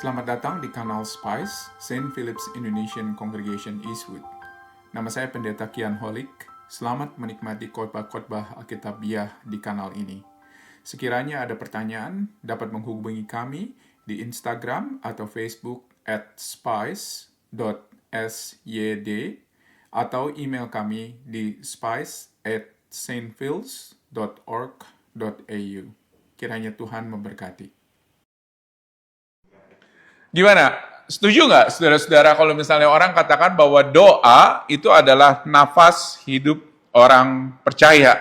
Selamat datang di kanal Spice, Saint Philip's Indonesian Congregation Eastwood. Nama saya Pendeta Kian Holik. Selamat menikmati khotbah-khotbah Alkitabiah di kanal ini. Sekiranya ada pertanyaan, dapat menghubungi kami di Instagram atau Facebook @spice.syd atau email kami di spice@saintphils.org.au. Kiranya Tuhan memberkati. Gimana? Setuju nggak, saudara-saudara, kalau misalnya orang katakan bahwa doa itu adalah nafas hidup orang percaya?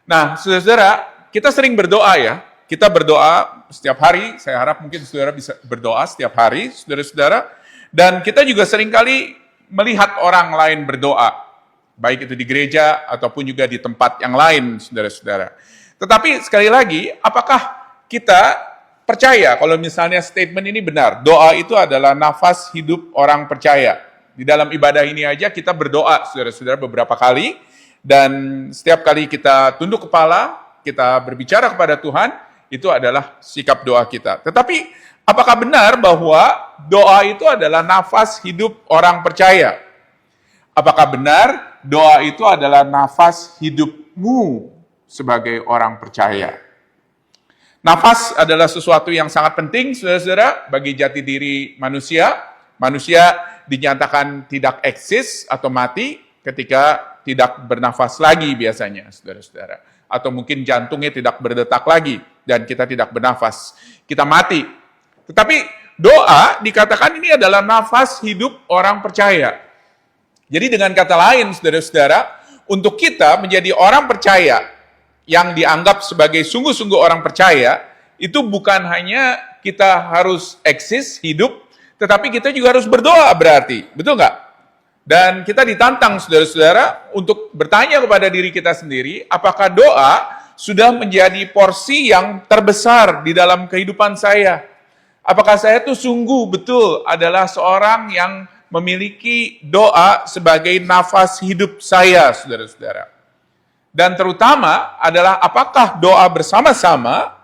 Nah, saudara-saudara, kita sering berdoa ya. Kita berdoa setiap hari, saya harap mungkin saudara bisa berdoa setiap hari, saudara-saudara. Dan kita juga seringkali melihat orang lain berdoa, baik itu di gereja ataupun juga di tempat yang lain, saudara-saudara. Tetapi sekali lagi, apakah kita percaya kalau misalnya statement ini benar, doa itu adalah nafas hidup orang percaya? Di dalam ibadah ini aja kita berdoa, saudara-saudara, beberapa kali, dan setiap kali kita tunduk kepala, kita berbicara kepada Tuhan, itu adalah sikap doa kita. Tetapi, apakah benar bahwa doa itu adalah nafas hidup orang percaya? Apakah benar doa itu adalah nafas hidupmu sebagai orang percaya? Nafas adalah sesuatu yang sangat penting, saudara-saudara, bagi jati diri manusia. Manusia dinyatakan tidak eksis atau mati ketika tidak bernafas lagi biasanya, saudara-saudara. Atau mungkin jantungnya tidak berdetak lagi dan kita tidak bernafas. Kita mati. Tetapi doa dikatakan ini adalah nafas hidup orang percaya. Jadi dengan kata lain, saudara-saudara, untuk kita menjadi orang percaya yang dianggap sebagai sungguh-sungguh orang percaya, itu bukan hanya kita harus eksis, hidup, tetapi kita juga harus berdoa berarti. Betul nggak? Dan kita ditantang, saudara-saudara, untuk bertanya kepada diri kita sendiri, apakah doa sudah menjadi porsi yang terbesar di dalam kehidupan saya? Apakah saya itu sungguh betul adalah seorang yang memiliki doa sebagai nafas hidup saya, saudara-saudara? Dan terutama adalah apakah doa bersama-sama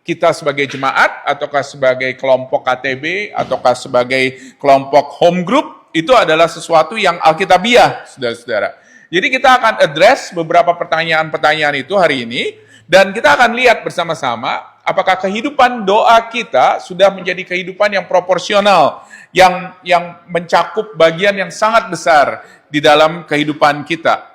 kita sebagai jemaat, ataukah sebagai kelompok KTB, ataukah sebagai kelompok home group, itu adalah sesuatu yang alkitabiah, saudara-saudara. Jadi kita akan address beberapa pertanyaan-pertanyaan itu hari ini, dan kita akan lihat bersama-sama apakah kehidupan doa kita sudah menjadi kehidupan yang proporsional, yang mencakup bagian yang sangat besar di dalam kehidupan kita.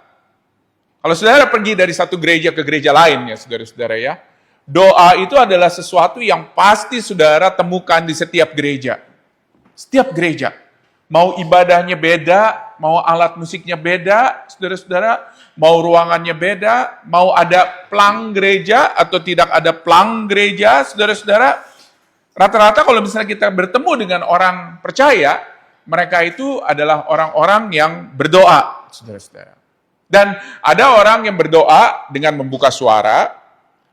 Kalau saudara pergi dari satu gereja ke gereja lain ya saudara-saudara ya, doa itu adalah sesuatu yang pasti saudara temukan di setiap gereja. Setiap gereja. Mau ibadahnya beda, mau alat musiknya beda, saudara-saudara, mau ruangannya beda, mau ada plang gereja atau tidak ada plang gereja, saudara-saudara, rata-rata kalau misalnya kita bertemu dengan orang percaya, mereka itu adalah orang-orang yang berdoa, saudara-saudara. Dan ada orang yang berdoa dengan membuka suara,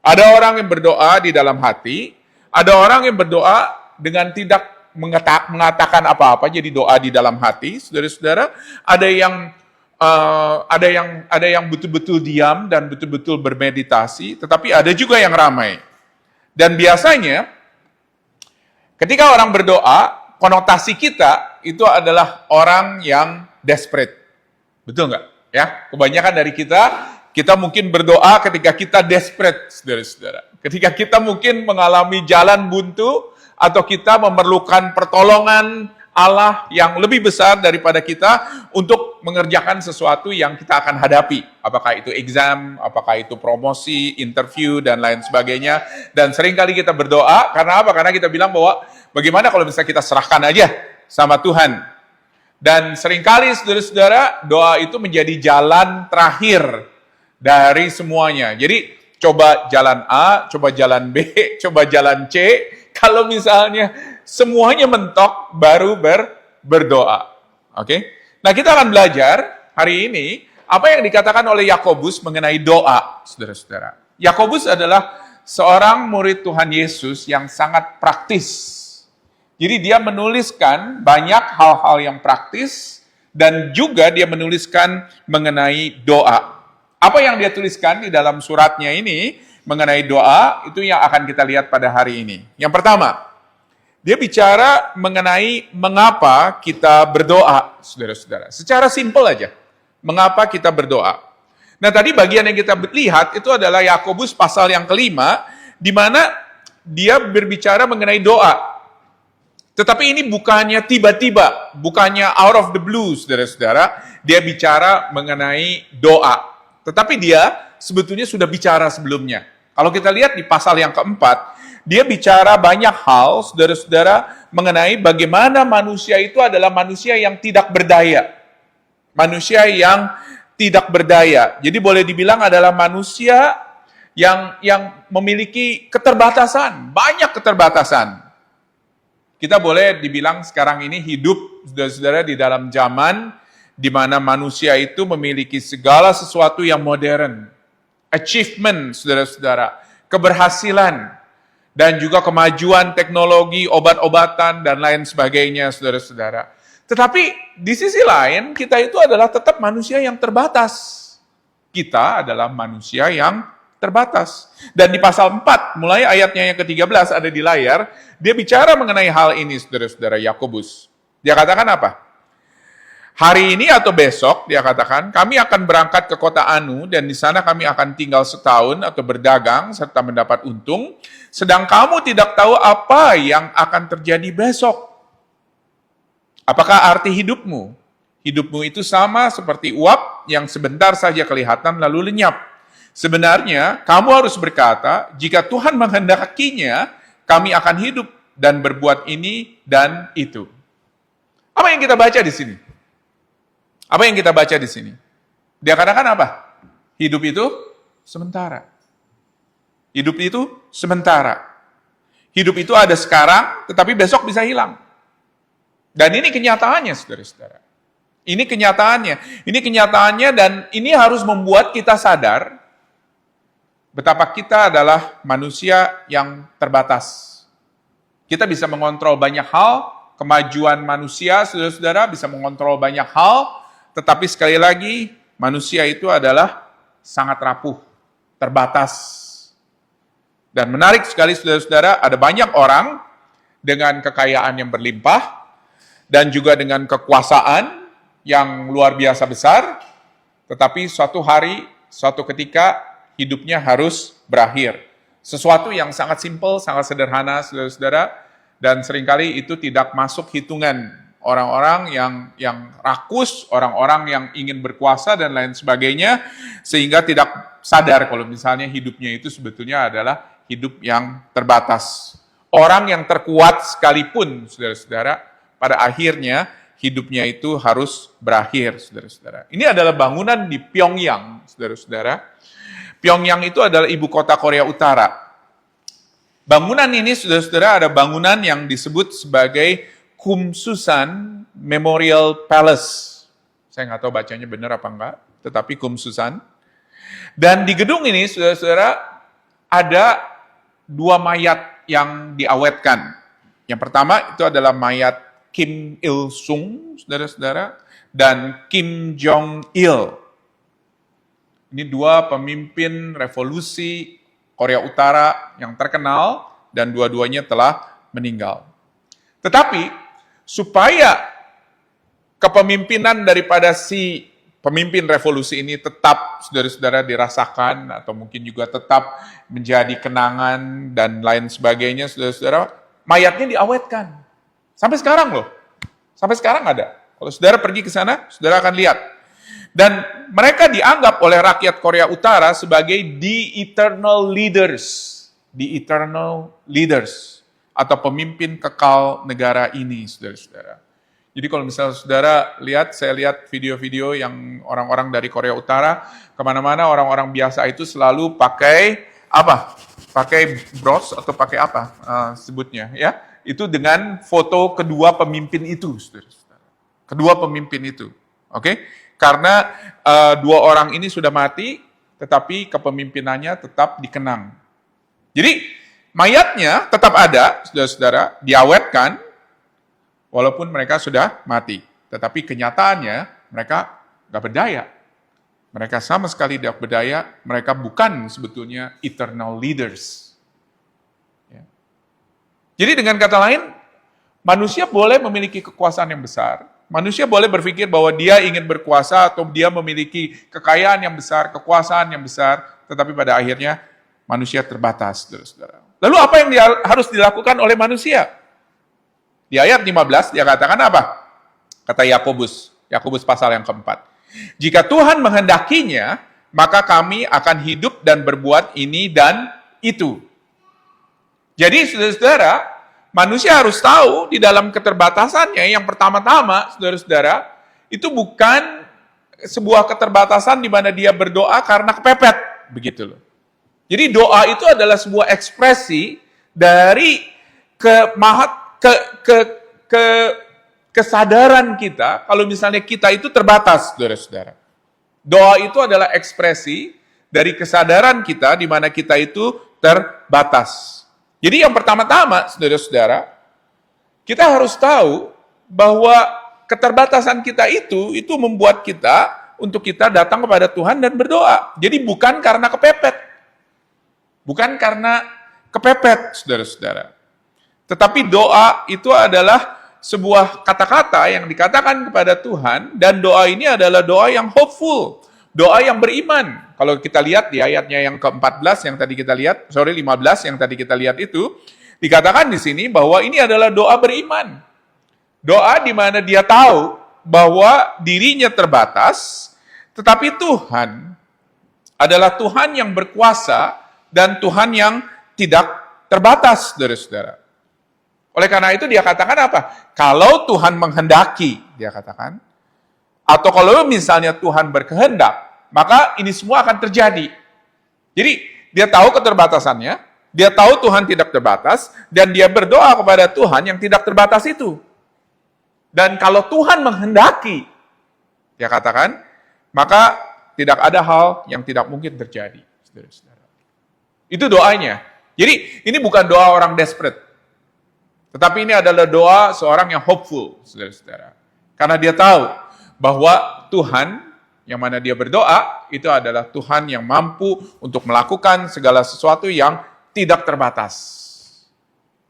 ada orang yang berdoa di dalam hati, ada orang yang berdoa dengan tidak mengatakan apa-apa, jadi doa di dalam hati, saudara-saudara. Ada yang betul-betul diam dan betul-betul bermeditasi, tetapi ada juga yang ramai. Dan biasanya, ketika orang berdoa, konotasi kita itu adalah orang yang desperate. Betul nggak? Ya, kebanyakan dari kita mungkin berdoa ketika kita desperate, saudara-saudara. Ketika kita mungkin mengalami jalan buntu, atau kita memerlukan pertolongan Allah yang lebih besar daripada kita untuk mengerjakan sesuatu yang kita akan hadapi. Apakah itu exam, apakah itu promosi, interview, dan lain sebagainya. Dan seringkali kita berdoa, karena apa? Karena kita bilang bahwa bagaimana kalau misalnya kita serahkan aja sama Tuhan. Dan seringkali, saudara-saudara, doa itu menjadi jalan terakhir dari semuanya. Jadi, coba jalan A, coba jalan B, coba jalan C. Kalau misalnya semuanya mentok, baru berdoa. Oke? Nah, kita akan belajar hari ini apa yang dikatakan oleh Yakobus mengenai doa, saudara-saudara. Yakobus adalah seorang murid Tuhan Yesus yang sangat praktis. Jadi dia menuliskan banyak hal-hal yang praktis dan juga dia menuliskan mengenai doa. Apa yang dia tuliskan di dalam suratnya ini mengenai doa itu yang akan kita lihat pada hari ini. Yang pertama, Dia bicara mengenai mengapa kita berdoa, saudara-saudara. Secara simpel aja, mengapa kita berdoa. Nah, tadi bagian yang kita lihat itu adalah Yakobus pasal yang kelima, di mana dia berbicara mengenai doa. Tetapi ini bukannya tiba-tiba, bukannya out of the blue, saudara-saudara. Dia bicara mengenai doa. Tetapi dia sebetulnya sudah bicara sebelumnya. Kalau kita lihat di pasal yang keempat, dia bicara banyak hal, saudara-saudara, mengenai bagaimana manusia itu adalah manusia yang tidak berdaya. Manusia yang tidak berdaya. Jadi boleh dibilang adalah manusia yang memiliki keterbatasan, banyak keterbatasan. Kita boleh dibilang sekarang ini hidup, saudara-saudara, di dalam zaman di mana manusia itu memiliki segala sesuatu yang modern. Achievement, saudara-saudara. Keberhasilan. Dan juga kemajuan teknologi, obat-obatan, dan lain sebagainya, saudara-saudara. Tetapi di sisi lain, kita itu adalah tetap manusia yang terbatas. Kita adalah manusia yang terbatas. Dan di pasal 4, mulai ayatnya yang ke-13 ada di layar, dia bicara mengenai hal ini, saudara-saudara, Yakobus. Dia katakan apa? Hari ini atau besok, dia katakan, kami akan berangkat ke kota Anu, dan di sana kami akan tinggal setahun atau berdagang, serta mendapat untung, sedang kamu tidak tahu apa yang akan terjadi besok. Apakah arti hidupmu? Hidupmu itu sama seperti uap yang sebentar saja kelihatan lalu lenyap. Sebenarnya, kamu harus berkata, jika Tuhan menghendakinya, kami akan hidup dan berbuat ini dan itu. Apa yang kita baca di sini? Apa yang kita baca di sini? Dia katakan apa? Hidup itu sementara. Hidup itu sementara. Hidup itu ada sekarang, tetapi besok bisa hilang. Dan ini kenyataannya, saudara-saudara. Ini kenyataannya dan ini harus membuat kita sadar betapa kita adalah manusia yang terbatas. Kita bisa mengontrol banyak hal, kemajuan manusia, saudara-saudara, bisa mengontrol banyak hal, tetapi sekali lagi, manusia itu adalah sangat rapuh, terbatas. Dan menarik sekali, saudara-saudara, ada banyak orang dengan kekayaan yang berlimpah, dan juga dengan kekuasaan yang luar biasa besar, tetapi suatu hari, suatu ketika, hidupnya harus berakhir. Sesuatu yang sangat simpel, sangat sederhana, saudara-saudara, dan seringkali itu tidak masuk hitungan orang-orang yang rakus, orang-orang yang ingin berkuasa, dan lain sebagainya, sehingga tidak sadar kalau misalnya hidupnya itu sebetulnya adalah hidup yang terbatas. Orang yang terkuat sekalipun, saudara-saudara, pada akhirnya hidupnya itu harus berakhir, saudara-saudara. Ini adalah bangunan di Pyongyang, saudara-saudara. Pyongyang itu adalah ibu kota Korea Utara. Bangunan ini, saudara-saudara, ada bangunan yang disebut sebagai Kumsusan Memorial Palace. Saya nggak tahu bacanya benar apa enggak, tetapi Kumsusan. Dan di gedung ini, saudara-saudara, ada dua mayat yang diawetkan. Yang pertama itu adalah mayat Kim Il-sung, saudara-saudara, dan Kim Jong-il. Ini dua pemimpin revolusi Korea Utara yang terkenal, dan dua-duanya telah meninggal. Tetapi, supaya kepemimpinan daripada si pemimpin revolusi ini tetap, saudara-saudara, dirasakan, atau mungkin juga tetap menjadi kenangan, dan lain sebagainya, saudara-saudara, mayatnya diawetkan. Sampai sekarang loh. Sampai sekarang ada. Kalau saudara pergi ke sana, saudara akan lihat. Dan mereka dianggap oleh rakyat Korea Utara sebagai the eternal leaders. The eternal leaders. Atau pemimpin kekal negara ini, saudara-saudara. Jadi kalau misalnya saudara lihat, saya lihat video-video yang orang-orang dari Korea Utara, kemana-mana orang-orang biasa itu selalu pakai apa? Pakai bros atau pakai apa sebutnya, ya? Itu dengan foto kedua pemimpin itu, saudara-saudara. Kedua pemimpin itu, oke? Karena dua orang ini sudah mati, tetapi kepemimpinannya tetap dikenang. Jadi mayatnya tetap ada, saudara-saudara, diawetkan, walaupun mereka sudah mati. Tetapi kenyataannya mereka nggak berdaya. Mereka sama sekali tidak berdaya, mereka bukan sebetulnya eternal leaders. Ya. Jadi dengan kata lain, Manusia boleh memiliki kekuasaan yang besar. Manusia boleh berpikir bahwa dia ingin berkuasa atau dia memiliki kekayaan yang besar, kekuasaan yang besar, tetapi pada akhirnya manusia terbatas, saudara-saudara. Lalu apa yang harus dilakukan oleh manusia? Di ayat 15 dia katakan apa? Kata Yakobus pasal yang keempat. Jika Tuhan menghendakinya, maka kami akan hidup dan berbuat ini dan itu. Jadi saudara-saudara, manusia harus tahu di dalam keterbatasannya, yang pertama-tama, saudara-saudara, itu bukan sebuah keterbatasan di mana dia berdoa karena kepepet, begitu loh. Jadi doa itu adalah sebuah ekspresi dari kesadaran kita, kalau misalnya kita itu terbatas, saudara-saudara. Doa itu adalah ekspresi dari kesadaran kita di mana kita itu terbatas. Jadi yang pertama-tama, saudara-saudara, kita harus tahu bahwa keterbatasan kita itu membuat kita untuk kita datang kepada Tuhan dan berdoa. Jadi bukan karena kepepet. Bukan karena kepepet, saudara-saudara. Tetapi doa itu adalah sebuah kata-kata yang dikatakan kepada Tuhan, dan doa ini adalah doa yang hopeful, doa yang beriman. Kalau kita lihat di ayatnya yang ke-14 yang tadi kita lihat, 15 yang tadi kita lihat itu, dikatakan di sini bahwa ini adalah doa beriman. Doa di mana dia tahu bahwa dirinya terbatas, tetapi Tuhan adalah Tuhan yang berkuasa dan Tuhan yang tidak terbatas, saudara-saudara. Oleh karena itu dia katakan apa? Kalau Tuhan menghendaki, dia katakan, atau kalau misalnya Tuhan berkehendak, maka ini semua akan terjadi. Jadi dia tahu keterbatasannya, dia tahu Tuhan tidak terbatas, dan dia berdoa kepada Tuhan yang tidak terbatas itu. Dan kalau Tuhan menghendaki, dia katakan, maka tidak ada hal yang tidak mungkin terjadi, saudara-saudara. Itu doanya. Jadi ini bukan doa orang desperate. Tetapi ini adalah doa seorang yang hopeful, saudara-saudara. Karena dia tahu bahwa Tuhan yang mana dia berdoa, itu adalah Tuhan yang mampu untuk melakukan segala sesuatu yang tidak terbatas.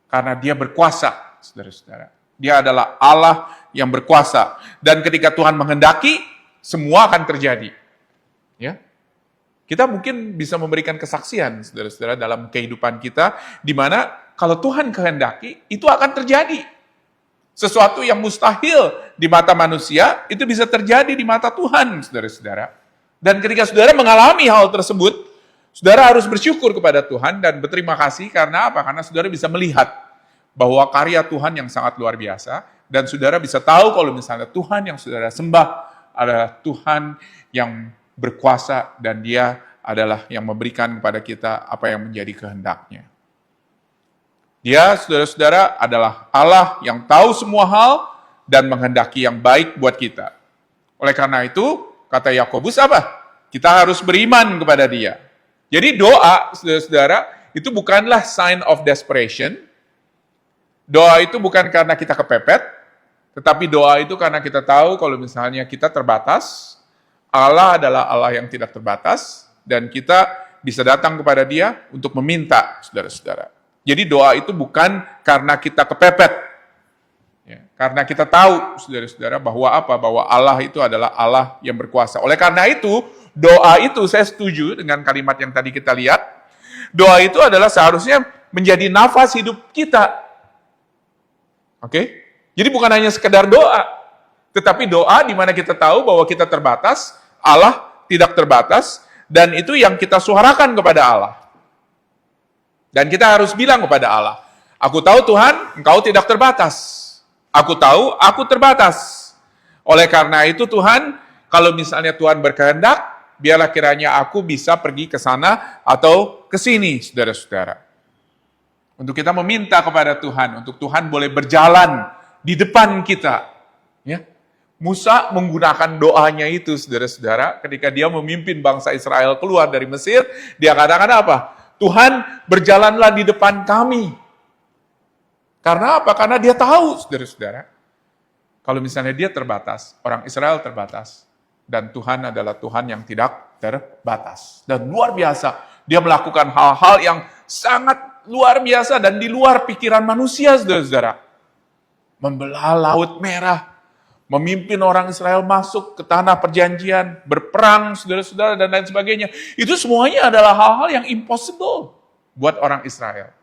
Karena dia berkuasa, saudara-saudara. Dia adalah Allah yang berkuasa. Dan ketika Tuhan menghendaki, semua akan terjadi. Ya. Kita mungkin bisa memberikan kesaksian, saudara-saudara, dalam kehidupan kita, di mana kalau Tuhan kehendaki, itu akan terjadi. Sesuatu yang mustahil di mata manusia, itu bisa terjadi di mata Tuhan, saudara-saudara. Dan ketika saudara mengalami hal tersebut, saudara harus bersyukur kepada Tuhan dan berterima kasih, karena apa? Karena saudara bisa melihat bahwa karya Tuhan yang sangat luar biasa, dan saudara bisa tahu kalau misalnya Tuhan yang saudara sembah adalah Tuhan yang berkuasa, dan dia adalah yang memberikan kepada kita apa yang menjadi kehendaknya. Dia, saudara-saudara, adalah Allah yang tahu semua hal dan menghendaki yang baik buat kita. Oleh karena itu, kata Yakobus apa? Kita harus beriman kepada dia. Jadi doa, saudara-saudara, itu bukanlah sign of desperation. Doa itu bukan karena kita kepepet, tetapi doa itu karena kita tahu kalau misalnya kita terbatas, Allah adalah Allah yang tidak terbatas, dan kita bisa datang kepada dia untuk meminta, saudara-saudara. Jadi doa itu bukan karena kita kepepet. Ya, karena kita tahu, saudara-saudara, bahwa apa? Bahwa Allah itu adalah Allah yang berkuasa. Oleh karena itu, doa itu saya setuju dengan kalimat yang tadi kita lihat. Doa itu adalah seharusnya menjadi nafas hidup kita. Oke? Jadi bukan hanya sekedar doa, tetapi doa di mana kita tahu bahwa kita terbatas, Allah tidak terbatas, dan itu yang kita suarakan kepada Allah. Dan kita harus bilang kepada Allah, aku tahu Tuhan, Engkau tidak terbatas. Aku tahu, aku terbatas. Oleh karena itu Tuhan, kalau misalnya Tuhan berkehendak, biarlah kiranya aku bisa pergi ke sana atau ke sini, saudara-saudara. Untuk kita meminta kepada Tuhan, untuk Tuhan boleh berjalan di depan kita. Ya. Musa menggunakan doanya itu, saudara-saudara, ketika dia memimpin bangsa Israel keluar dari Mesir, dia katakan apa? Tuhan, berjalanlah di depan kami. Karena apa? Karena dia tahu, saudara-saudara, kalau misalnya dia terbatas, orang Israel terbatas, dan Tuhan adalah Tuhan yang tidak terbatas. Dan luar biasa, dia melakukan hal-hal yang sangat luar biasa dan di luar pikiran manusia, saudara-saudara. membelah Laut Merah, memimpin orang Israel masuk ke tanah perjanjian, berperang, saudara-saudara, dan lain sebagainya. Itu semuanya adalah hal-hal yang impossible buat orang Israel.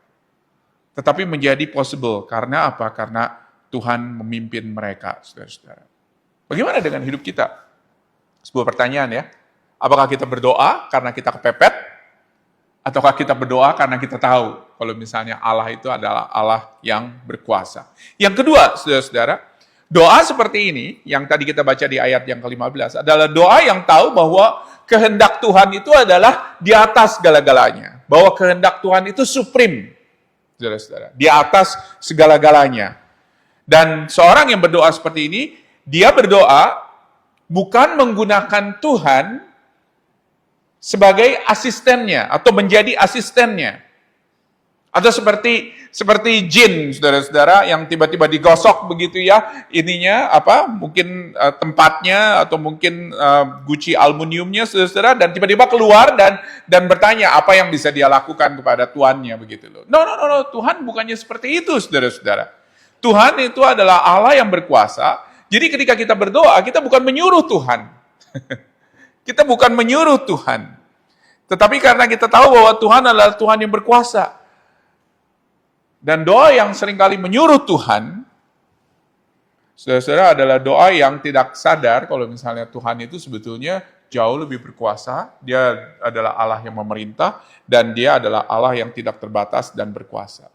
Tetapi menjadi possible. Karena apa? Karena Tuhan memimpin mereka, saudara-saudara. Bagaimana dengan hidup kita? Sebuah pertanyaan ya. Apakah kita berdoa karena kita kepepet? Ataukah kita berdoa karena kita tahu kalau misalnya Allah itu adalah Allah yang berkuasa. Yang kedua, saudara-saudara, doa seperti ini, yang tadi kita baca di ayat yang ke-15, adalah doa yang tahu bahwa kehendak Tuhan itu adalah di atas segala-galanya. Bahwa kehendak Tuhan itu supreme, saudara-saudara, di atas segala-galanya. Dan seorang yang berdoa seperti ini, dia berdoa bukan menggunakan Tuhan sebagai asistennya atau menjadi asistennya. Atau seperti jin, saudara-saudara, yang tiba-tiba digosok begitu ya, ininya mungkin tempatnya atau mungkin guci aluminiumnya, saudara-saudara, dan tiba-tiba keluar dan bertanya apa yang bisa dia lakukan kepada tuannya begitu loh. No, Tuhan bukannya seperti itu, saudara-saudara. Tuhan itu adalah Allah yang berkuasa. Jadi ketika kita berdoa, kita bukan menyuruh Tuhan. Kita bukan menyuruh Tuhan. Tetapi karena kita tahu bahwa Tuhan adalah Tuhan yang berkuasa. Dan doa yang seringkali menyuruh Tuhan, saudara-saudara, adalah doa yang tidak sadar kalau misalnya Tuhan itu sebetulnya jauh lebih berkuasa. Dia adalah Allah yang memerintah, dan dia adalah Allah yang tidak terbatas dan berkuasa.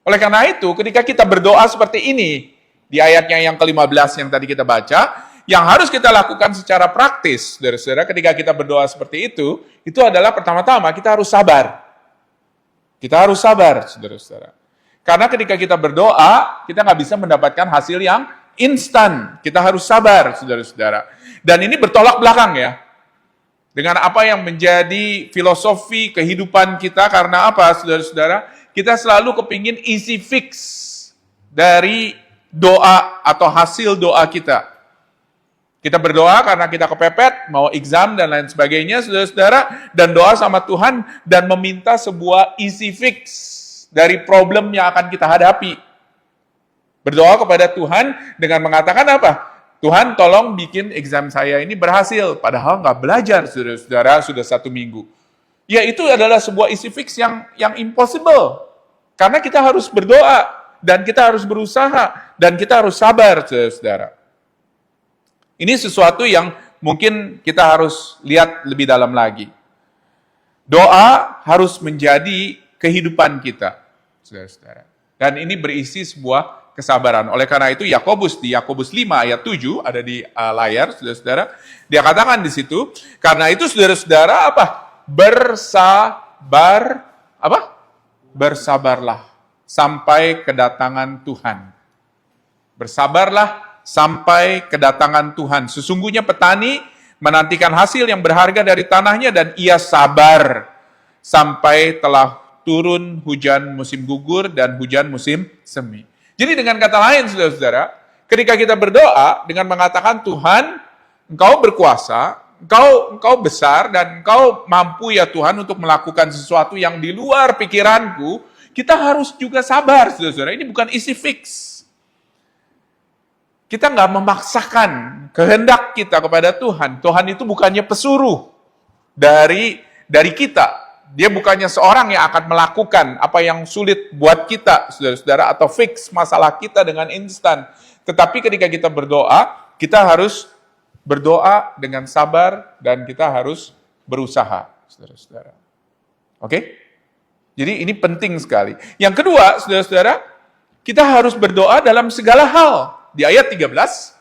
Oleh karena itu, ketika kita berdoa seperti ini, di ayatnya yang ke-15 yang tadi kita baca, yang harus kita lakukan secara praktis, saudara-saudara, ketika kita berdoa seperti itu adalah pertama-tama kita harus sabar. Kita harus sabar, saudara-saudara. Karena ketika kita berdoa, kita nggak bisa mendapatkan hasil yang instan. Kita harus sabar, saudara-saudara. Dan ini bertolak belakang ya. Dengan apa yang menjadi filosofi kehidupan kita, karena apa, saudara-saudara? Kita selalu kepingin easy fix dari doa atau hasil doa kita. Kita berdoa karena kita kepepet, mau exam dan lain sebagainya, saudara-saudara, dan doa sama Tuhan dan meminta sebuah easy fix dari problem yang akan kita hadapi. Berdoa kepada Tuhan dengan mengatakan apa? Tuhan tolong bikin exam saya ini berhasil, padahal nggak belajar, saudara-saudara, sudah 1 minggu. Ya itu adalah sebuah easy fix yang impossible. Karena kita harus berdoa, dan kita harus berusaha, dan kita harus sabar, saudara-saudara. Ini sesuatu yang mungkin kita harus lihat lebih dalam lagi. Doa harus menjadi kehidupan kita, saudara-saudara. Dan ini berisi sebuah kesabaran. Oleh karena itu, Yakobus di Yakobus 5 ayat 7 ada di layar, saudara-saudara. Dia katakan di situ, karena itu saudara-saudara bersabarlah sampai kedatangan Tuhan. Bersabarlah sampai kedatangan Tuhan. Sesungguhnya petani menantikan hasil yang berharga dari tanahnya dan ia sabar sampai telah turun hujan musim gugur dan hujan musim semi. Jadi dengan kata lain, saudara-saudara, ketika kita berdoa dengan mengatakan Tuhan, Engkau berkuasa, Engkau besar dan Engkau mampu ya Tuhan untuk melakukan sesuatu yang di luar pikiranku, kita harus juga sabar, saudara-saudara. Ini bukan easy fix. Kita nggak memaksakan kehendak kita kepada Tuhan. Tuhan itu bukannya pesuruh dari kita. Dia bukannya seorang yang akan melakukan apa yang sulit buat kita, saudara-saudara, atau fix masalah kita dengan instan. Tetapi ketika kita berdoa, kita harus berdoa dengan sabar dan kita harus berusaha, saudara-saudara. Oke? Jadi ini penting sekali. Yang kedua, saudara-saudara, kita harus berdoa dalam segala hal. Di ayat 13,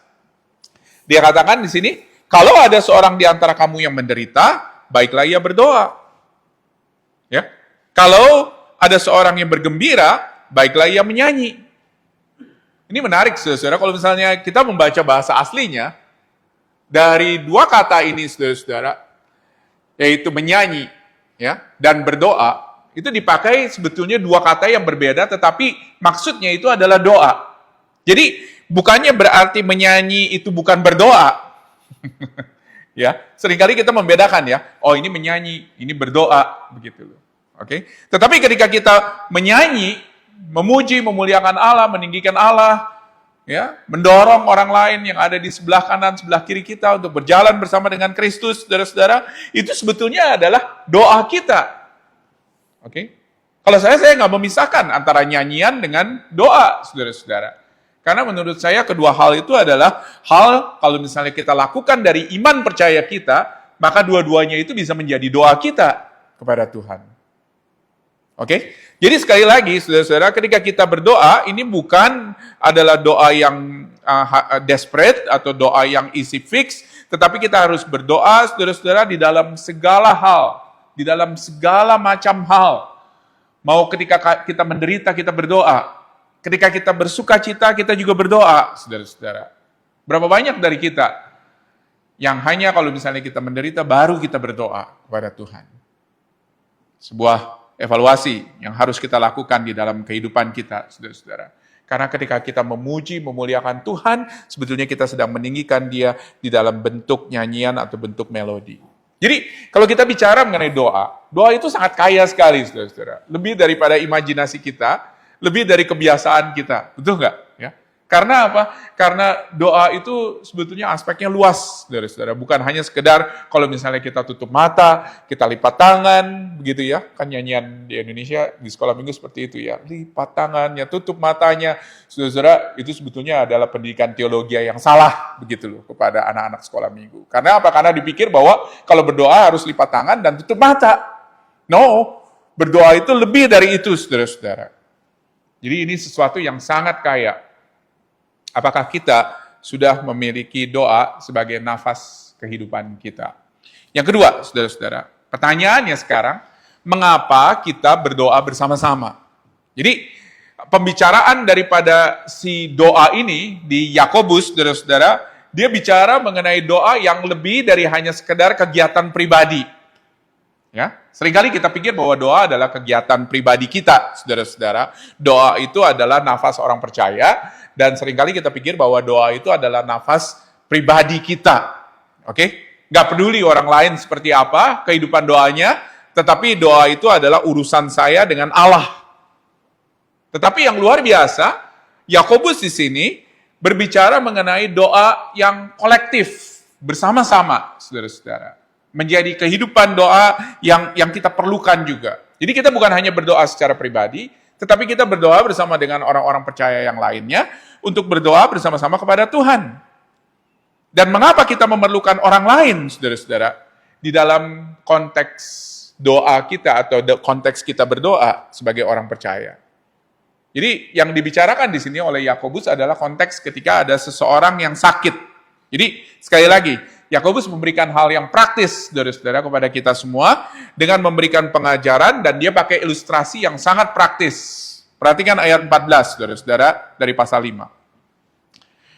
dia katakan di sini, kalau ada seorang di antara kamu yang menderita, baiklah ia berdoa. Ya. Kalau ada seorang yang bergembira, baiklah ia menyanyi. Ini menarik, saudara-saudara, kalau misalnya kita membaca bahasa aslinya, dari 2 kata ini, saudara-saudara, yaitu menyanyi ya, dan berdoa, itu dipakai sebetulnya 2 kata yang berbeda, tetapi maksudnya itu adalah doa. Jadi, bukannya berarti menyanyi itu bukan berdoa. Ya, seringkali kita membedakan ya. Oh, ini menyanyi, ini berdoa, begitu loh. Oke. Tetapi ketika kita menyanyi, memuji, memuliakan Allah, meninggikan Allah, ya, mendorong orang lain yang ada di sebelah kanan, sebelah kiri kita untuk berjalan bersama dengan Kristus, saudara-saudara, itu sebetulnya adalah doa kita. Oke? Kalau saya nggak memisahkan antara nyanyian dengan doa, saudara-saudara. Karena menurut saya kedua hal itu adalah hal kalau misalnya kita lakukan dari iman percaya kita, maka dua-duanya itu bisa menjadi doa kita kepada Tuhan. Oke? Jadi sekali lagi, saudara-saudara, ketika kita berdoa, ini bukan adalah doa yang desperate atau doa yang easy fix, tetapi kita harus berdoa, saudara-saudara, di dalam segala hal, di dalam segala macam hal. Mau ketika kita menderita, kita berdoa. Ketika kita bersuka cita, kita juga berdoa, saudara-saudara. Berapa banyak dari kita yang hanya kalau misalnya kita menderita, baru kita berdoa kepada Tuhan. Sebuah evaluasi yang harus kita lakukan di dalam kehidupan kita, saudara-saudara. Karena ketika kita memuji, memuliakan Tuhan, sebetulnya kita sedang meninggikan Dia di dalam bentuk nyanyian atau bentuk melodi. Jadi, kalau kita bicara mengenai doa, doa itu sangat kaya sekali, saudara-saudara. Lebih daripada imajinasi kita, lebih dari kebiasaan kita. Betul nggak? Ya. Karena apa? Karena doa itu sebetulnya aspeknya luas, saudara-saudara. Bukan hanya sekedar kalau misalnya kita tutup mata, kita lipat tangan, begitu ya. Kan nyanyian di Indonesia di sekolah minggu seperti itu ya. Lipat tangannya, tutup matanya. Saudara-saudara, itu sebetulnya adalah pendidikan teologi yang salah, begitu loh, kepada anak-anak sekolah minggu. Karena apa? Karena dipikir bahwa kalau berdoa harus lipat tangan dan tutup mata. No, berdoa itu lebih dari itu, saudara-saudara. Jadi ini sesuatu yang sangat kaya. Apakah kita sudah memiliki doa sebagai nafas kehidupan kita? Yang kedua, saudara-saudara, pertanyaannya sekarang, mengapa kita berdoa bersama-sama? Jadi, pembicaraan daripada si doa ini di Yakobus, saudara-saudara, dia bicara mengenai doa yang lebih dari hanya sekedar kegiatan pribadi. Ya, seringkali kita pikir bahwa doa adalah kegiatan pribadi kita, saudara-saudara. Doa itu adalah nafas orang percaya, dan seringkali kita pikir bahwa doa itu adalah nafas pribadi kita. Oke? Nggak peduli orang lain seperti apa kehidupan doanya, tetapi doa itu adalah urusan saya dengan Allah. Tetapi yang luar biasa, Yakobus di sini berbicara mengenai doa yang kolektif, bersama-sama, saudara-saudara. Menjadi kehidupan doa yang kita perlukan juga. Jadi kita bukan hanya berdoa secara pribadi, tetapi kita berdoa bersama dengan orang-orang percaya yang lainnya untuk berdoa bersama-sama kepada Tuhan. Dan mengapa kita memerlukan orang lain, saudara-saudara, di dalam konteks doa kita atau konteks kita berdoa sebagai orang percaya. Jadi yang dibicarakan di sini oleh Yakobus adalah konteks ketika ada seseorang yang sakit. Jadi sekali lagi, Yakobus memberikan hal yang praktis, saudara-saudara, kepada kita semua dengan memberikan pengajaran dan dia pakai ilustrasi yang sangat praktis. Perhatikan ayat 14, saudara-saudara, dari pasal 5.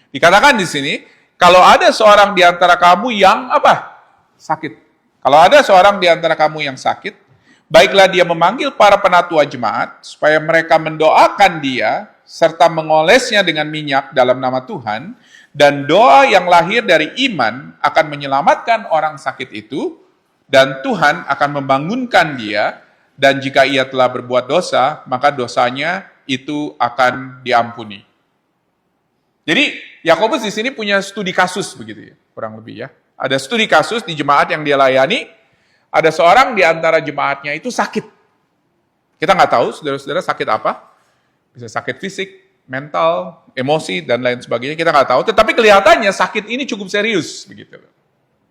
Dikatakan di sini, kalau ada seorang di antara kamu yang apa? Sakit. Kalau ada seorang di antara kamu yang sakit, baiklah dia memanggil para penatua jemaat supaya mereka mendoakan dia serta mengolesnya dengan minyak dalam nama Tuhan. Dan doa yang lahir dari iman akan menyelamatkan orang sakit itu, dan Tuhan akan membangunkan dia, dan jika ia telah berbuat dosa, maka dosanya itu akan diampuni. Jadi, Yakobus di sini punya studi kasus begitu ya, kurang lebih ya. Ada studi kasus di jemaat yang dia layani, ada seorang di antara jemaatnya itu sakit. Kita nggak tahu, saudara-saudara, sakit apa. Bisa sakit fisik, mental, emosi, dan lain sebagainya, kita nggak tahu. Tetapi kelihatannya sakit ini cukup serius, begitu.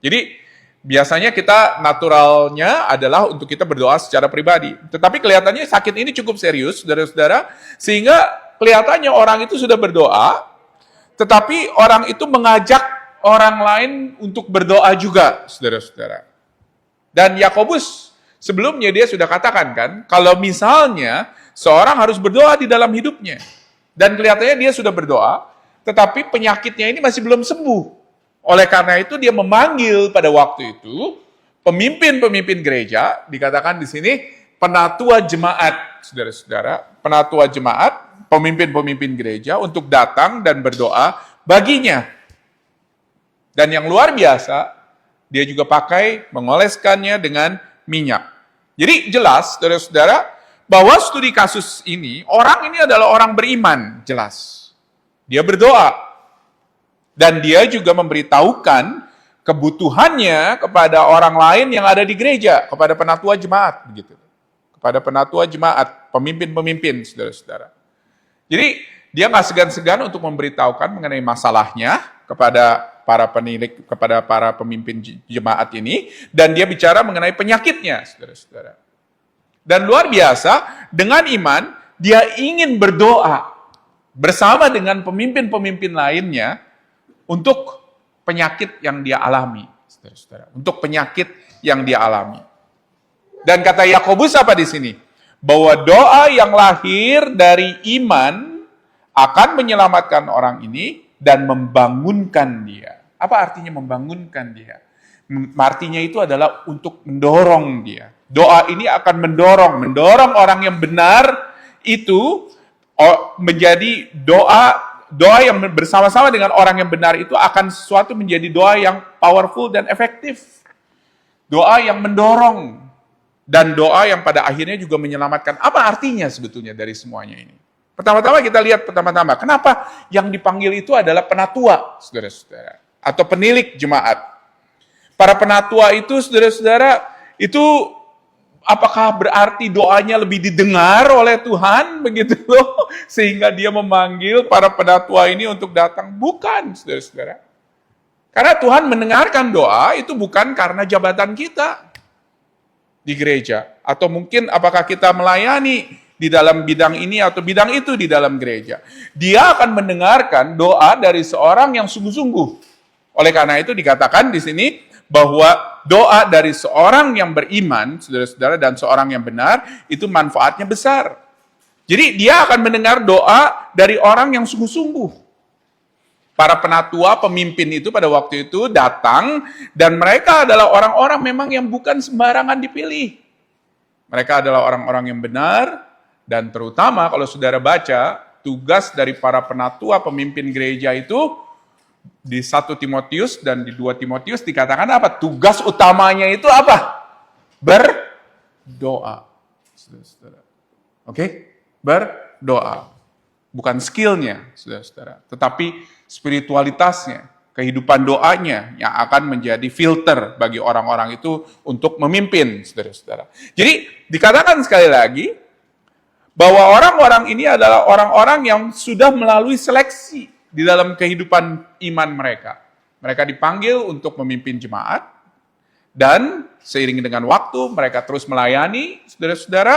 Jadi, biasanya kita naturalnya adalah untuk kita berdoa secara pribadi. Tetapi kelihatannya sakit ini cukup serius, saudara-saudara, sehingga kelihatannya orang itu sudah berdoa, tetapi orang itu mengajak orang lain untuk berdoa juga, saudara-saudara. Dan Yakobus sebelumnya dia sudah katakan kan, kalau misalnya seorang harus berdoa di dalam hidupnya, dan kelihatannya dia sudah berdoa, tetapi penyakitnya ini masih belum sembuh. Oleh karena itu dia memanggil pada waktu itu pemimpin-pemimpin gereja, dikatakan di sini penatua jemaat, saudara-saudara, penatua jemaat, pemimpin-pemimpin gereja untuk datang dan berdoa baginya. Dan yang luar biasa, dia juga pakai mengoleskannya dengan minyak. Jadi jelas, saudara-saudara, bahwa studi kasus ini, orang ini adalah orang beriman, jelas. Dia berdoa. Dan dia juga memberitahukan kebutuhannya kepada orang lain yang ada di gereja, kepada penatua jemaat, begitu. Kepada penatua jemaat, pemimpin-pemimpin, saudara-saudara. Jadi, dia nggak segan-segan untuk memberitahukan mengenai masalahnya kepada para penilik, kepada para pemimpin jemaat ini, dan dia bicara mengenai penyakitnya, saudara-saudara. Dan luar biasa, dengan iman, dia ingin berdoa bersama dengan pemimpin-pemimpin lainnya untuk penyakit yang dia alami, saudara-saudara. Untuk penyakit yang dia alami. Dan kata Yakobus apa di sini? Bahwa doa yang lahir dari iman akan menyelamatkan orang ini dan membangunkan dia. Apa artinya membangunkan dia? Artinya itu adalah untuk mendorong dia. Doa ini akan mendorong orang yang benar itu menjadi doa yang bersama-sama dengan orang yang benar itu akan sesuatu menjadi doa yang powerful dan efektif. Doa yang mendorong. Dan doa yang pada akhirnya juga menyelamatkan. Apa artinya sebetulnya dari semuanya ini? Pertama-tama kita lihat kenapa yang dipanggil itu adalah penatua, saudara-saudara. Atau penilik jemaat. Para penatua itu, saudara-saudara, itu apakah berarti doanya lebih didengar oleh Tuhan? Begitu loh. Sehingga dia memanggil para penatua ini untuk datang. Bukan, saudara-saudara. Karena Tuhan mendengarkan doa itu bukan karena jabatan kita di gereja. Atau mungkin apakah kita melayani di dalam bidang ini atau bidang itu di dalam gereja. Dia akan mendengarkan doa dari seorang yang sungguh-sungguh. Oleh karena itu dikatakan di sini bahwa doa dari seorang yang beriman, saudara-saudara, dan seorang yang benar, itu manfaatnya besar. Jadi dia akan mendengar doa dari orang yang sungguh-sungguh. Para penatua, pemimpin itu pada waktu itu datang, dan mereka adalah orang-orang memang yang bukan sembarangan dipilih. Mereka adalah orang-orang yang benar, dan terutama kalau saudara baca, tugas dari para penatua, pemimpin gereja itu, di 1 Timotius dan di 2 Timotius dikatakan apa? Tugas utamanya itu apa? Berdoa. Saudara-saudara. Oke? Berdoa. Bukan skillnya, saudara-saudara. Tetapi spiritualitasnya, kehidupan doanya yang akan menjadi filter bagi orang-orang itu untuk memimpin, saudara-saudara. Jadi, dikatakan sekali lagi, bahwa orang-orang ini adalah orang-orang yang sudah melalui seleksi di dalam kehidupan iman mereka. Mereka dipanggil untuk memimpin jemaat, dan seiring dengan waktu mereka terus melayani, saudara-saudara,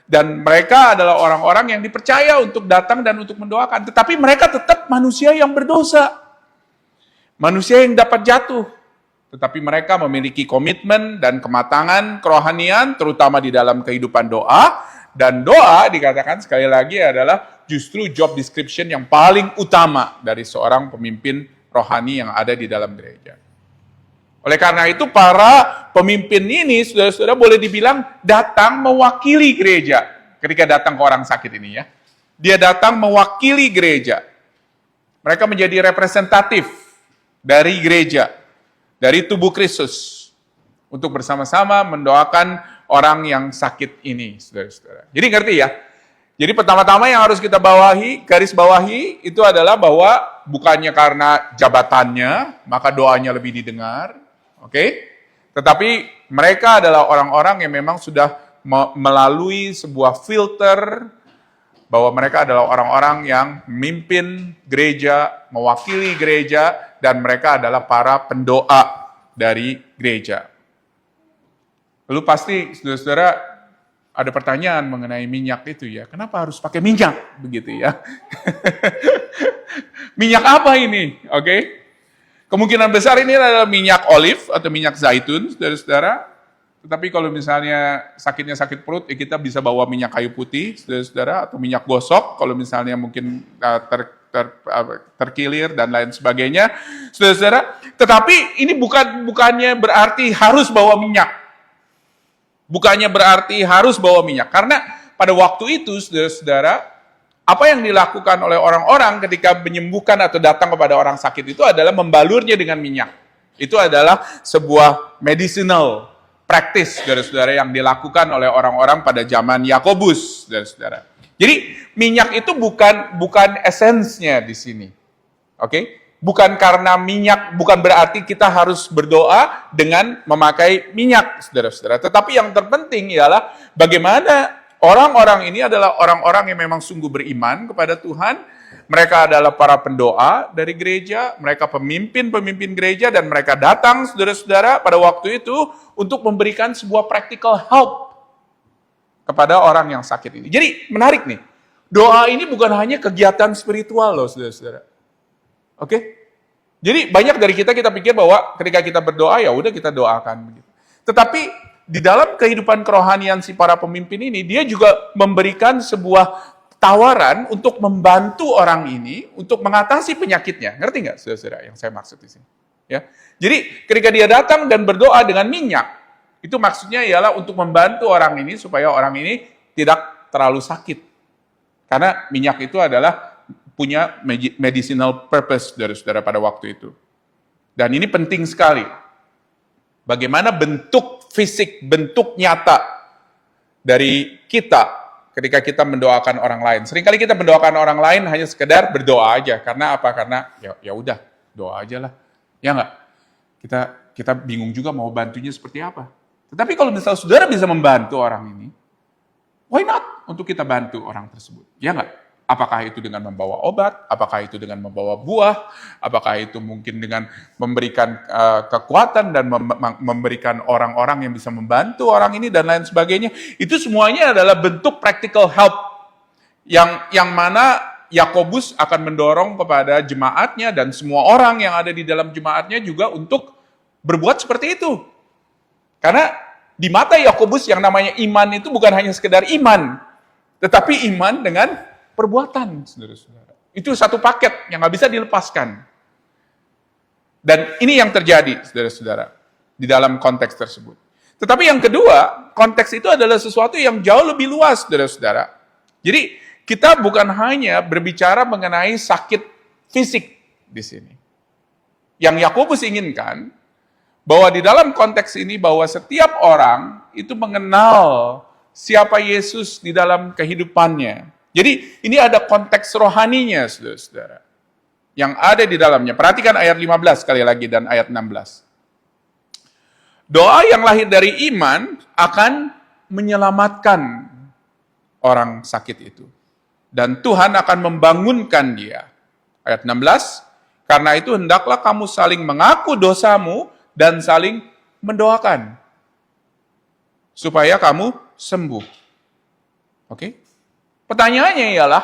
dan mereka adalah orang-orang yang dipercaya untuk datang dan untuk mendoakan. Tetapi mereka tetap manusia yang berdosa. Manusia yang dapat jatuh. Tetapi mereka memiliki komitmen dan kematangan kerohanian, terutama di dalam kehidupan doa. Dan doa dikatakan sekali lagi adalah justru job description yang paling utama dari seorang pemimpin rohani yang ada di dalam gereja. Oleh karena itu para pemimpin ini, saudara-saudara, boleh dibilang datang mewakili gereja. Ketika datang ke orang sakit ini ya. Dia datang mewakili gereja. Mereka menjadi representatif dari gereja, dari tubuh Kristus. Untuk bersama-sama mendoakan orang yang sakit ini, saudara-saudara. Jadi ngerti ya? Jadi pertama-tama yang harus kita garis bawahi, itu adalah bahwa bukannya karena jabatannya, maka doanya lebih didengar. Oke? Tetapi mereka adalah orang-orang yang memang sudah melalui sebuah filter bahwa mereka adalah orang-orang yang memimpin gereja, mewakili gereja, dan mereka adalah para pendoa dari gereja. Lalu pasti saudara-saudara ada pertanyaan mengenai minyak itu ya. Kenapa harus pakai minyak begitu ya? Minyak apa ini? Oke? Kemungkinan besar ini adalah minyak olive atau minyak zaitun, saudara-saudara. Tetapi kalau misalnya sakitnya sakit perut, ya kita bisa bawa minyak kayu putih, saudara-saudara, atau minyak gosok, kalau misalnya mungkin terkilir dan lain sebagainya, saudara-saudara. Tetapi ini bukannya berarti harus bawa minyak. Bukannya berarti harus bawa minyak. Karena pada waktu itu, saudara-saudara, apa yang dilakukan oleh orang-orang ketika menyembuhkan atau datang kepada orang sakit itu adalah membalurnya dengan minyak. Itu adalah sebuah medicinal praktis, saudara-saudara, yang dilakukan oleh orang-orang pada zaman Yakobus, saudara-saudara. Jadi minyak itu bukan esensnya di sini. Oke? Bukan karena minyak, bukan berarti kita harus berdoa dengan memakai minyak, saudara-saudara. Tetapi yang terpenting ialah bagaimana orang-orang ini adalah orang-orang yang memang sungguh beriman kepada Tuhan. Mereka adalah para pendoa dari gereja, mereka pemimpin-pemimpin gereja, dan mereka datang, saudara-saudara, pada waktu itu untuk memberikan sebuah practical help kepada orang yang sakit ini. Jadi menarik nih, doa ini bukan hanya kegiatan spiritual loh, saudara-saudara. Oke? Jadi banyak dari kita pikir bahwa ketika kita berdoa, ya udah kita doakan begitu. Tetapi di dalam kehidupan kerohanian si para pemimpin ini, dia juga memberikan sebuah tawaran untuk membantu orang ini untuk mengatasi penyakitnya. Ngerti nggak, saudara-saudara, yang saya maksud di sini? Ya. Jadi ketika dia datang dan berdoa dengan minyak, itu maksudnya ialah untuk membantu orang ini supaya orang ini tidak terlalu sakit. Karena minyak itu adalah punya medicinal purpose, saudara-saudara, pada waktu itu. Dan ini penting sekali. Bagaimana bentuk fisik, bentuk nyata dari kita ketika kita mendoakan orang lain. Seringkali kita mendoakan orang lain hanya sekedar berdoa aja. Karena apa? Karena ya udah, doa aja lah. Ya nggak? Kita bingung juga mau bantunya seperti apa. Tetapi kalau misalnya saudara bisa membantu orang ini, why not untuk kita bantu orang tersebut? Ya nggak? Apakah itu dengan membawa obat? Apakah itu dengan membawa buah? Apakah itu mungkin dengan memberikan kekuatan dan memberikan orang-orang yang bisa membantu orang ini dan lain sebagainya? Itu semuanya adalah bentuk practical help yang mana Yakobus akan mendorong kepada jemaatnya dan semua orang yang ada di dalam jemaatnya juga untuk berbuat seperti itu. Karena di mata Yakobus yang namanya iman itu bukan hanya sekedar iman, tetapi iman dengan perbuatan, saudara-saudara. Itu satu paket yang nggak bisa dilepaskan. Dan ini yang terjadi, saudara-saudara, di dalam konteks tersebut. Tetapi yang kedua, konteks itu adalah sesuatu yang jauh lebih luas, saudara-saudara. Jadi, kita bukan hanya berbicara mengenai sakit fisik di sini. Yang Yakobus inginkan, bahwa di dalam konteks ini, bahwa setiap orang itu mengenal siapa Yesus di dalam kehidupannya. Jadi ini ada konteks rohaninya, saudara-saudara, yang ada di dalamnya. Perhatikan ayat 15 sekali lagi dan ayat 16. Doa yang lahir dari iman akan menyelamatkan orang sakit itu. Dan Tuhan akan membangunkan dia. Ayat 16, karena itu hendaklah kamu saling mengaku dosamu dan saling mendoakan. Supaya kamu sembuh. Oke? Pertanyaannya ialah,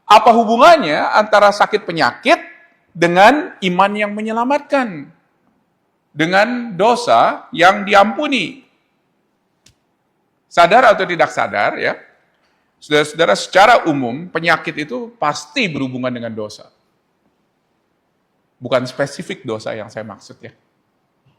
apa hubungannya antara sakit penyakit dengan iman yang menyelamatkan? Dengan dosa yang diampuni? Sadar atau tidak sadar ya, saudara-saudara, secara umum penyakit itu pasti berhubungan dengan dosa. Bukan spesifik dosa yang saya maksud ya.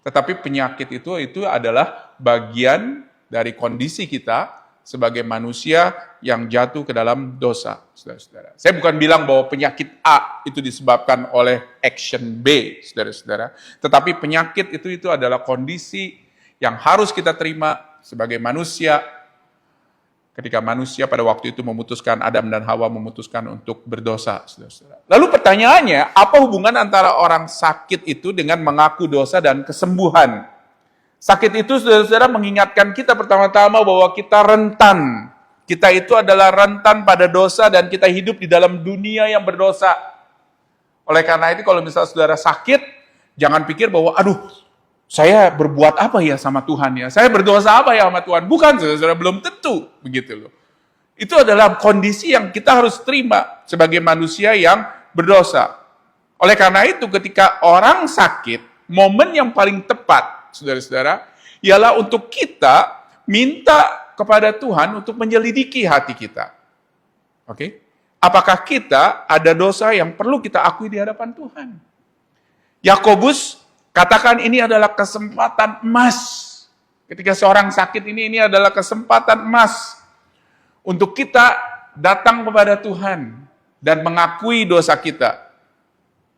Tetapi penyakit itu adalah bagian dari kondisi kita sebagai manusia yang jatuh ke dalam dosa, saudara-saudara. Saya bukan bilang bahwa penyakit A itu disebabkan oleh action B, saudara-saudara. Tetapi penyakit itu adalah kondisi yang harus kita terima sebagai manusia ketika manusia pada waktu itu memutuskan, Adam dan Hawa memutuskan untuk berdosa, saudara-saudara. Lalu pertanyaannya, apa hubungan antara orang sakit itu dengan mengaku dosa dan kesembuhan? Sakit itu, saudara-saudara, mengingatkan kita pertama-tama bahwa kita rentan. Kita itu adalah rentan pada dosa dan kita hidup di dalam dunia yang berdosa. Oleh karena itu, kalau misalnya saudara sakit, jangan pikir bahwa, aduh, saya berbuat apa ya sama Tuhan ya? Saya berdosa apa ya sama Tuhan? Bukan, saudara-saudara, belum tentu. Begitu loh. Itu adalah kondisi yang kita harus terima sebagai manusia yang berdosa. Oleh karena itu, ketika orang sakit, momen yang paling tepat, saudara-saudara, ialah untuk kita minta kepada Tuhan untuk menyelidiki hati kita. Oke? Apakah kita ada dosa yang perlu kita akui di hadapan Tuhan? Yakobus katakan ini adalah kesempatan emas. Ketika seorang sakit ini adalah kesempatan emas untuk kita datang kepada Tuhan dan mengakui dosa kita.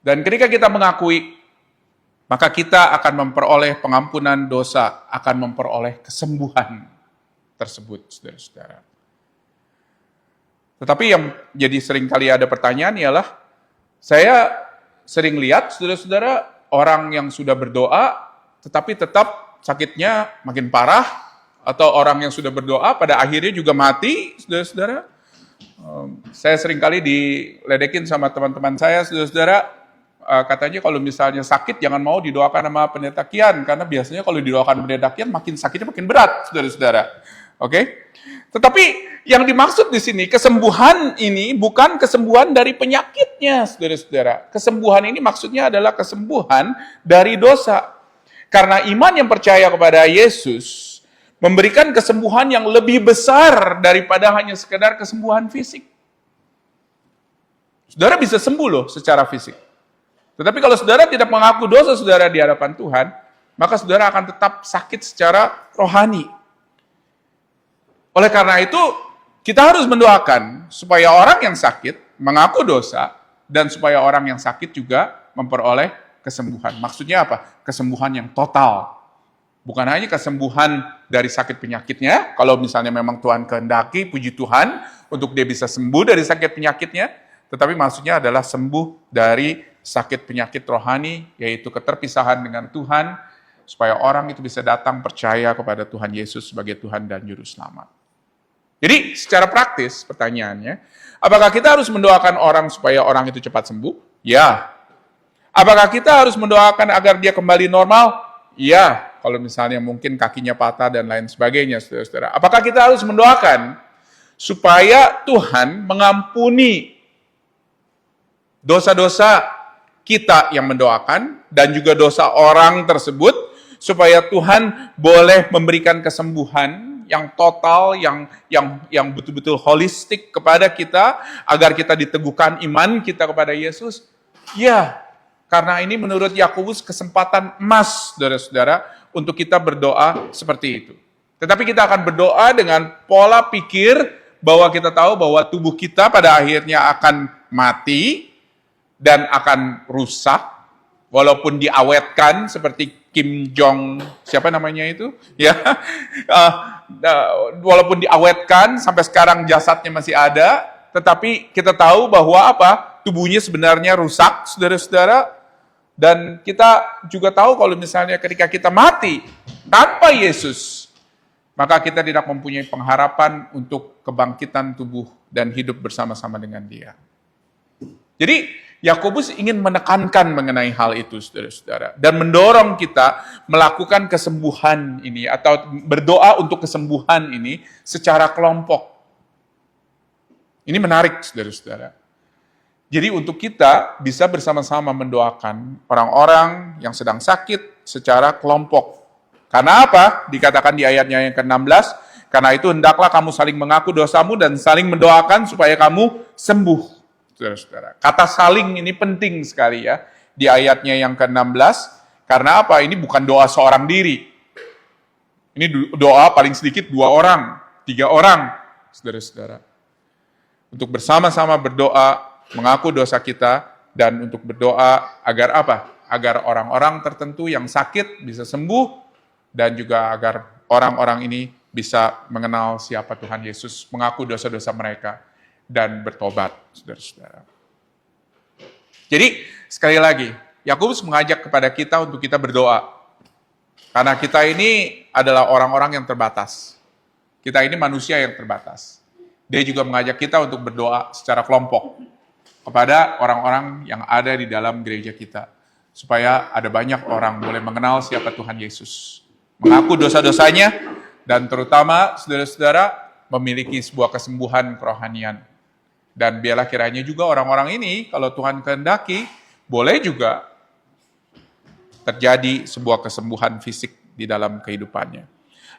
Dan ketika kita mengakui, maka kita akan memperoleh pengampunan dosa, akan memperoleh kesembuhan tersebut, saudara-saudara. Tetapi yang jadi sering kali ada pertanyaan ialah, saya sering lihat saudara-saudara orang yang sudah berdoa, tetapi tetap sakitnya makin parah, atau orang yang sudah berdoa pada akhirnya juga mati, saudara-saudara. Saya sering kali diledekin sama teman-teman saya, saudara-saudara, katanya kalau misalnya sakit jangan mau didoakan sama pendeta Kian, karena biasanya kalau didoakan pendeta Kian makin sakitnya makin berat, saudara-saudara. Oke? Tetapi yang dimaksud di sini, kesembuhan ini bukan kesembuhan dari penyakitnya, saudara-saudara. Kesembuhan ini maksudnya adalah kesembuhan dari dosa. Karena iman yang percaya kepada Yesus memberikan kesembuhan yang lebih besar daripada hanya sekedar kesembuhan fisik. Saudara bisa sembuh loh secara fisik. Tetapi kalau saudara tidak mengaku dosa saudara di hadapan Tuhan, maka saudara akan tetap sakit secara rohani. Oleh karena itu, kita harus mendoakan supaya orang yang sakit mengaku dosa, dan supaya orang yang sakit juga memperoleh kesembuhan. Maksudnya apa? Kesembuhan yang total. Bukan hanya kesembuhan dari sakit penyakitnya, kalau misalnya memang Tuhan kehendaki, puji Tuhan, untuk dia bisa sembuh dari sakit penyakitnya, tetapi maksudnya adalah sembuh dari sakit penyakit rohani, yaitu keterpisahan dengan Tuhan, supaya orang itu bisa datang percaya kepada Tuhan Yesus sebagai Tuhan dan Juru Selamat. Jadi secara praktis pertanyaannya, apakah kita harus mendoakan orang supaya orang itu cepat sembuh? Ya. Apakah kita harus mendoakan agar dia kembali normal? Ya. Kalau misalnya mungkin kakinya patah dan lain sebagainya, saudara-saudara. Apakah kita harus mendoakan supaya Tuhan mengampuni dosa-dosa kita yang mendoakan dan juga dosa orang tersebut, supaya Tuhan boleh memberikan kesembuhan yang total, yang betul-betul holistik kepada kita, agar kita diteguhkan iman kita kepada Yesus? Ya, karena ini menurut Yakobus kesempatan emas, saudara-saudara, untuk kita berdoa seperti itu. Tetapi kita akan berdoa dengan pola pikir bahwa kita tahu bahwa tubuh kita pada akhirnya akan mati dan akan rusak, walaupun diawetkan seperti Kim Jong, siapa namanya itu? Ya, walaupun diawetkan sampai sekarang jasadnya masih ada, tetapi kita tahu bahwa apa? Tubuhnya sebenarnya rusak, saudara-saudara. Dan kita juga tahu kalau misalnya ketika kita mati tanpa Yesus, maka kita tidak mempunyai pengharapan untuk kebangkitan tubuh dan hidup bersama-sama dengan Dia. Jadi Yakobus ingin menekankan mengenai hal itu, saudara-saudara, dan mendorong kita melakukan kesembuhan ini atau berdoa untuk kesembuhan ini secara kelompok. Ini menarik, saudara-saudara. Jadi untuk kita bisa bersama-sama mendoakan orang-orang yang sedang sakit secara kelompok. Karena apa? Dikatakan di ayatnya yang ke-16, karena itu hendaklah kamu saling mengaku dosamu dan saling mendoakan supaya kamu sembuh. Saudara-saudara. Kata saling ini penting sekali ya, di ayatnya yang ke-16, karena apa? Ini bukan doa seorang diri. Ini doa paling sedikit 2 orang, 3 orang, saudara-saudara. Untuk bersama-sama berdoa, mengaku dosa kita, dan untuk berdoa agar apa? Agar orang-orang tertentu yang sakit bisa sembuh, dan juga agar orang-orang ini bisa mengenal siapa Tuhan Yesus, mengaku dosa-dosa mereka, dan bertobat, saudara-saudara. Jadi, sekali lagi, Yakobus mengajak kepada kita untuk kita berdoa. Karena kita ini adalah orang-orang yang terbatas. Kita ini manusia yang terbatas. Dia juga mengajak kita untuk berdoa secara kelompok kepada orang-orang yang ada di dalam gereja kita, supaya ada banyak orang boleh mengenal siapa Tuhan Yesus, mengaku dosa-dosanya, dan terutama saudara-saudara memiliki sebuah kesembuhan kerohanian. Dan biarlah kiranya juga orang-orang ini, kalau Tuhan kehendaki, boleh juga terjadi sebuah kesembuhan fisik di dalam kehidupannya.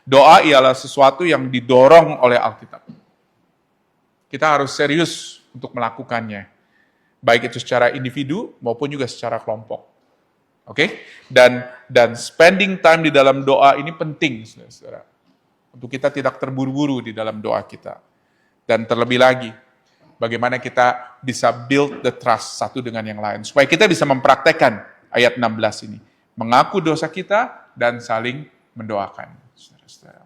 Doa ialah sesuatu yang didorong oleh Alkitab. Kita harus serius untuk melakukannya, baik itu secara individu maupun juga secara kelompok. Oke? Dan spending time di dalam doa ini penting, saudara. Untuk kita tidak terburu-buru di dalam doa kita. Dan terlebih lagi, bagaimana kita bisa build the trust satu dengan yang lain. Supaya kita bisa mempraktekkan ayat 16 ini. mengaku dosa kita, dan saling mendoakan. Saudara-saudara.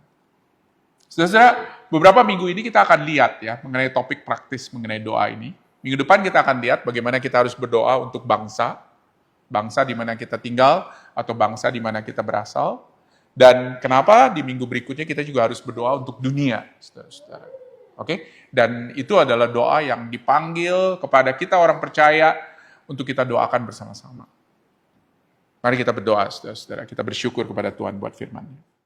Saudara, beberapa minggu ini kita akan lihat ya mengenai topik praktis mengenai doa ini. Minggu depan kita akan lihat bagaimana kita harus berdoa untuk bangsa di mana kita tinggal atau bangsa di mana kita berasal. Dan kenapa di minggu berikutnya kita juga harus berdoa untuk dunia, saudara-saudara. Oke? Dan itu adalah doa yang dipanggil kepada kita orang percaya untuk kita doakan bersama-sama. Mari kita berdoa, saudara-saudara. Kita bersyukur kepada Tuhan buat firman-Nya.